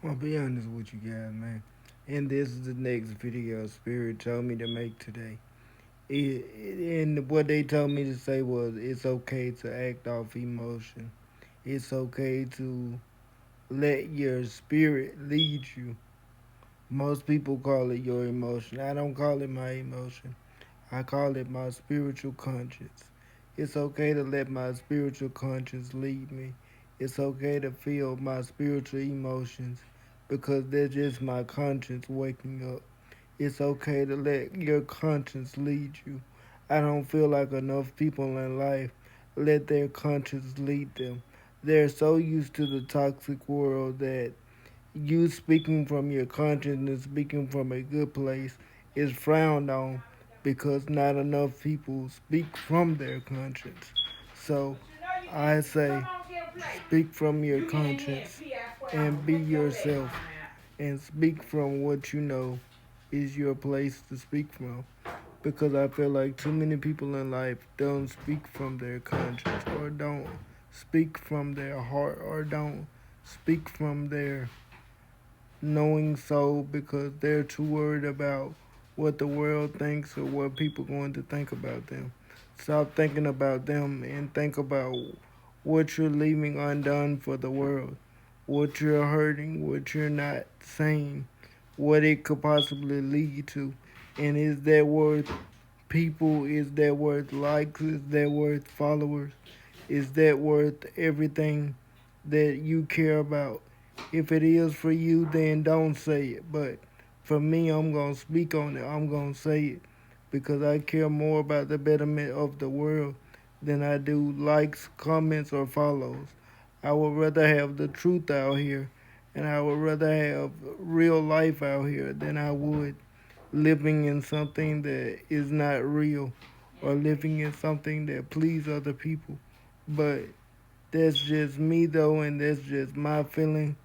I'll be honest with you guys, man. And this is the next video Spirit told me to make today. And what they told me to say was it's okay to act off emotion. It's okay to let your spirit lead you. Most people call it your emotion. I don't call it my emotion. I call it my spiritual conscience. It's okay to let my spiritual conscience lead me. It's okay to feel my spiritual emotions because they're just my conscience waking up. It's okay to let your conscience lead you. I don't feel like enough people in life let their conscience lead them. They're so used to the toxic world that you speaking from your conscience and speaking from a good place is frowned on because not enough people speak from their conscience. So I say speak from your conscience and be yourself and speak from what you know is your place to speak from. Because I feel like too many people in life don't speak from their conscience or don't speak from their heart or don't speak from their knowing soul because they're too worried about what the world thinks or what people are going to think about them. Stop thinking about them and think about what you're leaving undone for the world, what you're hurting, what you're not saying, what it could possibly lead to. And is that worth people? Is that worth likes? Is that worth followers? Is that worth everything that you care about? If it is for you, then don't say it. But for me, I'm going to speak on it. I'm going to say it because I care more about the betterment of the world than I do likes, comments, or follows. I would rather have the truth out here and I would rather have real life out here than I would living in something that is not real or living in something that please other people. But that's just me though, and that's just my feeling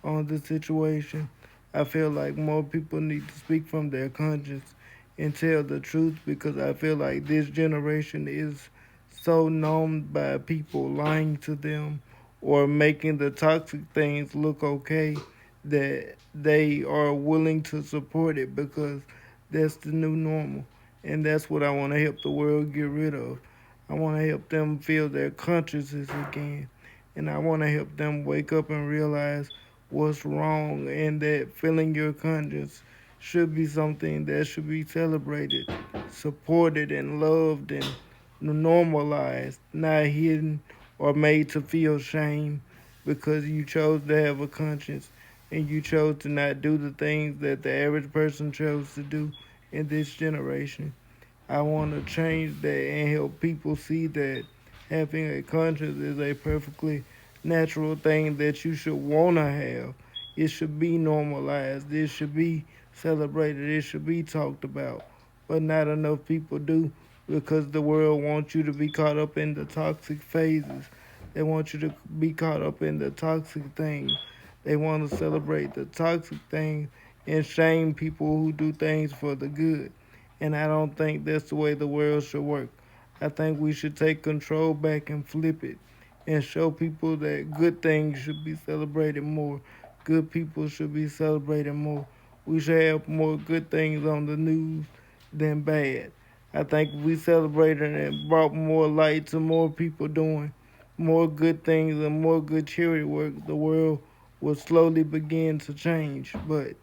on the situation. I feel like more people need to speak from their conscience and tell the truth because I feel like this generation is so numbed by people lying to them or making the toxic things look okay that they are willing to support it because that's the new normal. And that's what I want to help the world get rid of. I want to help them feel their consciences again. And I want to help them wake up and realize what's wrong and that feeling your conscience should be something that should be celebrated, supported, and loved and normalized, not hidden or made to feel shame because you chose to have a conscience and you chose to not do the things that the average person chose to do in this generation. I want to change that and help people see that having a conscience is a perfectly natural thing that you should want to have. It should be normalized. It should be celebrated. It should be talked about. But not enough people do because the world wants you to be caught up in the toxic phases. They want you to be caught up in the toxic things. They want to celebrate the toxic things and shame people who do things for the good. And I don't think that's the way the world should work. I think we should take control back and flip it and show people that good things should be celebrated more. Good people should be celebrated more. We should have more good things on the news than bad. I think if we celebrated and brought more light to more people doing more good things and more good charity work, the world will slowly begin to change. But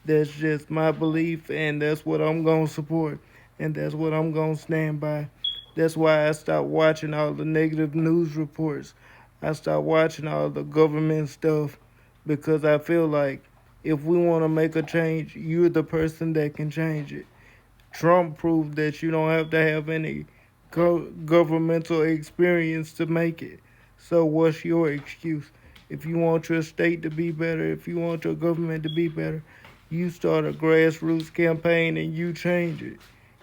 that's just my belief, and that's what I'm going to support, and that's what I'm going to stand by. That's why I stopped watching all the negative news reports. I stopped watching all the government stuff because I feel like if we want to make a change, you're the person that can change it. Trump proved that you don't have to have any governmental experience to make it. So, what's your excuse? If you want your state to be better, if you want your government to be better, you start a grassroots campaign and you change it.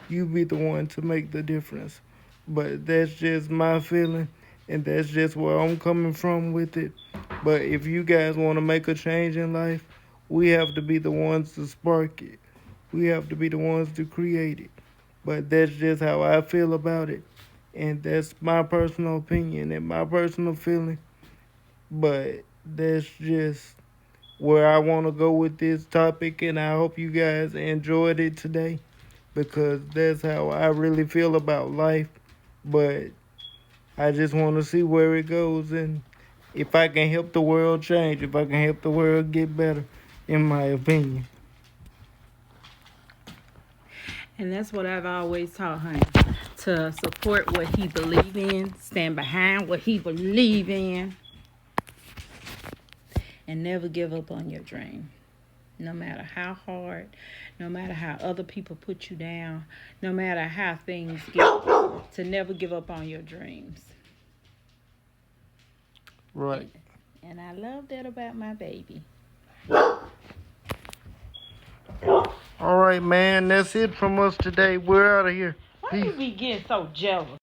You be the one to make the difference. But that's just my feeling, and that's just where I'm coming from with it. But if you guys want to make a change in life, we have to be the ones to spark it. We have to be the ones to create it. But that's just how I feel about it. And that's my personal opinion and my personal feeling. But that's just where I want to go with this topic, and I hope you guys enjoyed it today because that's how I really feel about life. But I just want to see where it goes and if I can help the world change, if I can help the world get better, in my opinion. And that's what I've always taught honey. To support what he believe in, stand behind what he believe in, and never give up on your dream. No matter how hard, no matter how other people put you down, no matter how things get, to never give up on your dreams. Right. And I love that about my baby. All right, man. That's it from us today. We're out of here. Why Peace. you be getting so jealous?